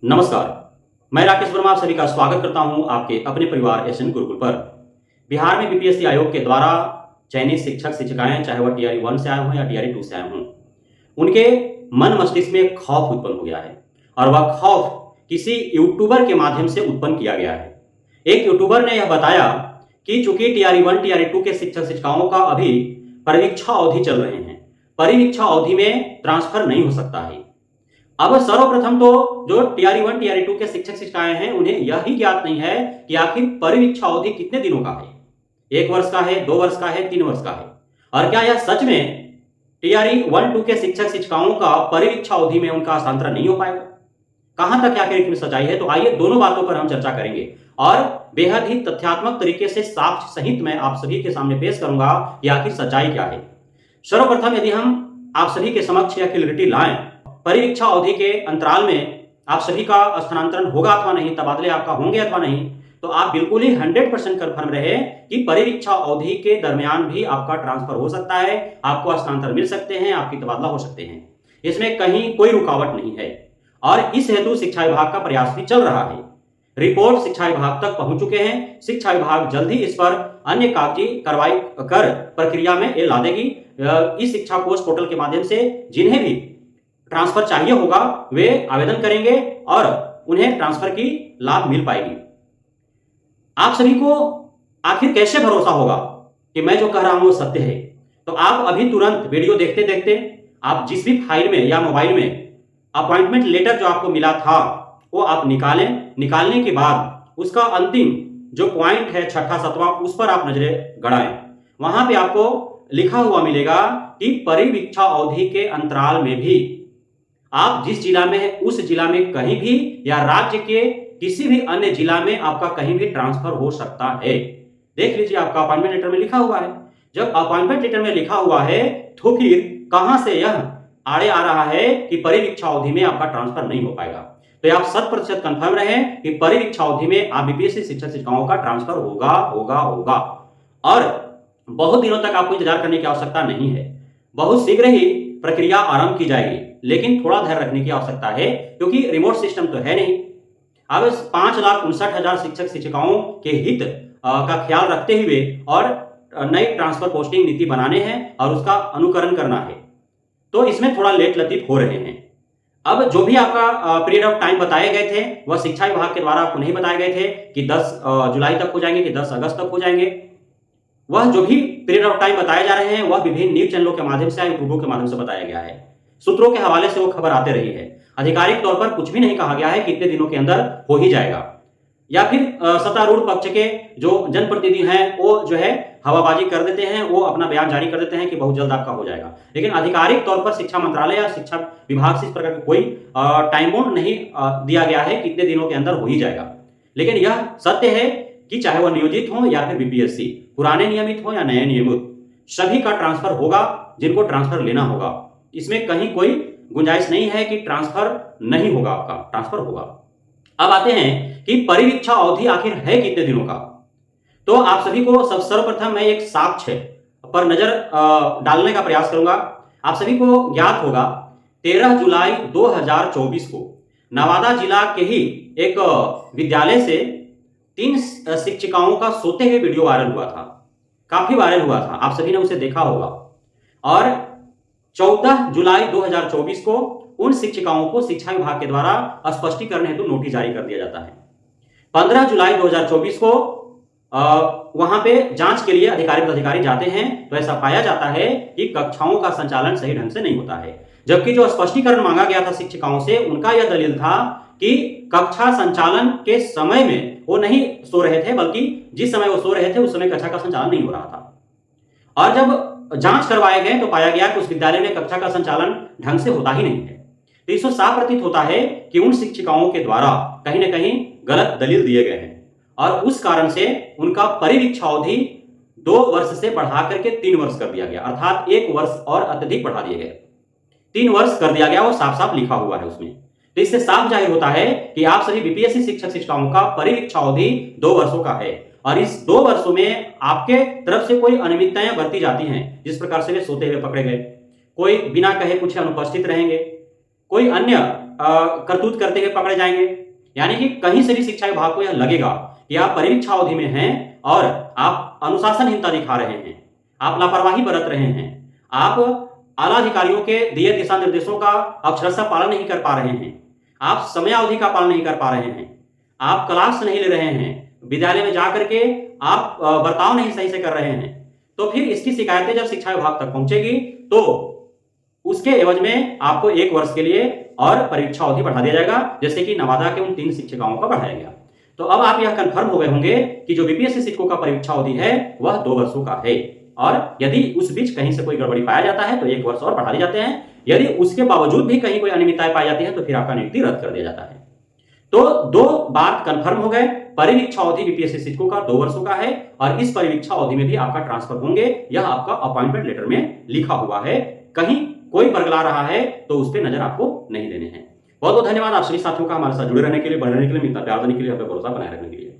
नमस्कार। मैं राकेश वर्मा आप सभी का स्वागत करता हूं आपके अपने परिवार एसएन गुरुकुल पर। बिहार में बीपीएससी आयोग के द्वारा चयनित शिक्षक शिक्षिकाएं, चाहे वह टीआरई 1 से आए हों या टीआरई 2 से आए हों, उनके मन मस्तिष्क में खौफ उत्पन्न हो गया है और वह खौफ किसी यूट्यूबर के माध्यम से उत्पन्न किया गया है। एक यूट्यूबर ने यह बताया कि चूंकि टीआरई 1 टीआरई 2 के शिक्षक शिक्षिकाओं का अभी परिवीक्षा अवधि चल रहे हैं, परिवीक्षा अवधि में ट्रांसफर नहीं हो सकता है। अब सर्वप्रथम तो जो टीआरई 1 टीआरई 2 के शिक्षक शिक्षिकाएं हैं, उन्हें यह ही ज्ञात नहीं है कि आखिर परिवीक्षा अवधि कितने दिनों का है, 1 वर्ष का है, 2 वर्ष का है, 3 वर्ष का है, और क्या यह सच में टीआरई 1 2 के शिक्षक शिक्षिकाओं का परिवीक्षा अवधि में उनका हस्तांतरण नहीं हो पाएगा। कहां तक आखिर इसमें सच्चाई है, तो आइए दोनों बातों पर हम चर्चा करेंगे और बेहद ही तथ्यात्मक तरीके से साक्ष्य सहित मैं आप सभी के सामने पेश करूंगा कि आखिर सच्चाई क्या है। सर्वप्रथम यदि हम आप सभी के समक्ष यह क्लैरिटी लाएं, परिवीक्षा अवधि के अंतराल में आप सभी का स्थानांतरण होगा अथवा नहीं, तबादले आपका होंगे अथवा नहीं, तो आप बिल्कुल ही 100% कन्फर्म रहे कि परिवीक्षा अवधि के दरमियान भी आपका ट्रांसफर हो सकता है, आपको स्थानांतरण मिल सकते हैं, आपकी तबादला हो सकते हैं। इसमें कहीं कोई रुकावट नहीं है और इस हेतु शिक्षा विभाग का प्रयास भी चल रहा है। रिपोर्ट शिक्षा विभाग तक पहुंच चुके हैं। शिक्षा विभाग जल्द ही इस पर अन्य कागजी कार्रवाई कर प्रक्रिया में ये ला देगी। इस शिक्षा कोष पोर्टल के माध्यम से जिन्हें भी ट्रांसफर चाहिए होगा वे आवेदन करेंगे और उन्हें ट्रांसफर की लाभ मिल पाएगी। आप सभी को आखिर कैसे भरोसा होगा कि मैं जो कह रहा हूं वो सत्य है, तो आप अभी तुरंत वीडियो देखते देखते आप जिस भी फाइल में या मोबाइल में अपॉइंटमेंट लेटर जो आपको मिला था वो आप निकालें। निकालने के बाद उसका अंतिम जो पॉइंट है, छठा सतवां, उस पर आप नजरें गड़ाएं। वहां पे आपको लिखा हुआ मिलेगा कि परिवीक्षा अवधि के अंतराल में भी आप जिस जिला में है उस जिला में कहीं भी या राज्य के किसी भी अन्य जिला में आपका कहीं भी ट्रांसफर हो सकता है। देख लीजिए, आपका अपॉइंटमेंट लेटर में लिखा हुआ है। जब अपॉइंटमेंट लेटर में लिखा हुआ है तो फिर कहां से यह आड़े आ रहा है कि परिवीक्षा अवधि में आपका ट्रांसफर नहीं हो पाएगा। तो आप 100% कंफर्म रहे कि परिवीक्षा अवधि में आप बीपीएससी शिक्षक शिक्षिकाओं का ट्रांसफर होगा होगा होगा और बहुत दिनों तक आपको इंतजार करने की आवश्यकता नहीं है। बहुत शीघ्र ही प्रक्रिया आरंभ की जाएगी, लेकिन थोड़ा धैर्य रखने की आवश्यकता है क्योंकि रिमोट सिस्टम तो है नहीं। अब 5,59,000 शिक्षक शिक्षिकाओं के हित का ख्याल रखते हुए और नई ट्रांसफर पोस्टिंग नीति बनाने हैं और उसका अनुकरण करना है, तो इसमें थोड़ा लेट लतीफ हो रहे हैं। अब जो भी आपका पीरियड ऑफ टाइम बताए गए थे वह शिक्षा विभाग के द्वारा आपको नहीं बताए गए थे कि 10 जुलाई तक हो जाएंगे कि 10 अगस्त तक हो जाएंगे। वह जो भी पीरियड ऑफ टाइम बताए जा रहे हैं वह विभिन्न न्यूज चैनलों के माध्यम से, यूट्यूबों के माध्यम से बताया गया है। सूत्रों के हवाले से वो खबर आते रही है। आधिकारिक तौर पर कुछ भी नहीं कहा गया है कि इतने दिनों के अंदर हो ही जाएगा, या फिर सत्तारूढ़ पक्ष के जो जनप्रतिनिधि हैं वो जो है हवाबाजी कर देते हैं, वो अपना बयान जारी कर देते हैं कि बहुत जल्द आपका हो जाएगा। लेकिन आधिकारिक तौर पर शिक्षा मंत्रालय या शिक्षा विभाग से इस प्रकार का कोई टाइम बाउंड नहीं दिया गया है कि इतने दिनों के अंदर हो ही जाएगा। लेकिन यह सत्य है कि चाहे वह नियोजित हो या फिर बीपीएससी, पुराने नियमित हो या नए नियमित, सभी का ट्रांसफर होगा जिनको ट्रांसफर लेना होगा। इसमें कहीं कोई गुंजाइश नहीं है कि ट्रांसफर नहीं होगा, आपका ट्रांसफर होगा। अब आते हैं कि परिवीक्षा अवधि आखिर है कितने दिनों का। तो आप सभी को सर्वप्रथम मैं एक साक्ष्य पर नजर डालने का प्रयास करूंगा। आप सभी को ज्ञात होगा 13 जुलाई 2024 को नवादा जिला के ही एक विद्यालय से 3 शिक्षिकाओं का सोते हुए वीडियो वायरल हुआ था, काफी वायरल हुआ था, आप सभी ने उसे देखा होगा। और 14 जुलाई 2024 को उन शिक्षिकाओं को शिक्षा विभाग के द्वारा स्पष्टीकरण हेतु नोटिस जारी कर दिया जाता है। 15 जुलाई 2024 को वहां पे जांच के लिए अधिकारी जाते हैं तो ऐसा पाया जाता है कि कक्षाओं का संचालन सही ढंग से नहीं होता है। जबकि जो स्पष्टीकरण मांगा गया था शिक्षिकाओं से, उनका यह दलील था कि कक्षा संचालन के समय में वो नहीं सो रहे थे, बल्कि जिस समय वो सो रहे थे उस समय कक्षा का संचालन नहीं हो रहा था। और जब जांच करवाए गए तो पाया गया कि उस विद्यालय में कक्षा का संचालन ढंग से होता ही नहीं है। तो इससे साफ प्रतीत होता है कि उन शिक्षिकाओं के द्वारा कहीं ना कहीं गलत दलील दिए गए हैं और उस कारण से उनका परिवीक्षा अवधि 2 वर्ष से बढ़ा करके 3 वर्ष कर दिया गया, अर्थात 1 वर्ष और अत्यधिक बढ़ा दिए गए, 3 वर्ष कर दिया गया। वो साफ साफ लिखा हुआ है उसमें। तो इससे साफ जाहिर होता है कि आप सभी बीपीएससी शिक्षक शिक्षिकाओं का परिवीक्षा अवधि 2 वर्षों का है और इस 2 वर्षों में आपके तरफ से कोई अनियमितताएं बरती जाती हैं, जिस प्रकार से वे सोते हुए पकड़े गए, कोई बिना कहे पूछे अनुपस्थित रहेंगे, कोई अन्य करतूत करते हुए पकड़े जाएंगे। यानी कि कहीं से भी शिक्षा विभाग को यह लगेगा कि आप परिवीक्षा अवधि में हैं और आप अनुशासनहीनता दिखा रहे हैं, आप लापरवाही बरत रहे हैं, आप आला अधिकारियों के दिए दिशा निर्देशों का अक्षरशः पालन नहीं कर पा रहे हैं, आप समयावधि का पालन नहीं कर पा रहे हैं, आप क्लास नहीं ले रहे हैं, विद्यालय में जाकर के आप बर्ताव नहीं सही से कर रहे हैं, तो फिर इसकी शिकायतें जब शिक्षा विभाग तक पहुंचेगी तो उसके एवज में आपको 1 वर्ष के लिए और परीक्षा अवधि बढ़ा दिया जाएगा, जैसे कि नवादा के उन 3 शिक्षिकाओं का बढ़ाया गया। तो अब आप यह कंफर्म हो गए होंगे कि जो बीपीएससी शिक्षकों का परीक्षा अवधि है वह 2 वर्षों का है, और यदि उस बीच कहीं से कोई गड़बड़ी पाया जाता है तो 1 वर्ष और बढ़ा दिए जाते हैं। यदि उसके बावजूद भी कहीं कोई अनियमितताएं पाई जाती है तो फिर आपका नियुक्ति रद्द कर दिया जाता है। तो 2 बात कंफर्म हो गए, परिवीक्षा अवधि बीपीएससी शिक्षकों का 2 वर्षों का है और इस परिवीक्षा अवधि में भी आपका ट्रांसफर होंगे, यह आपका अपॉइंटमेंट लेटर में लिखा हुआ है। कहीं कोई बरगला रहा है तो उस पर नजर आपको नहीं देने हैं। बहुत बहुत धन्यवाद आप सभी साथियों का हमारे साथ जुड़े रहने के लिए, बढ़ने के लिए, मिलता प्यार देने के लिए, अपने भरोसा बनाए रखने के लिए।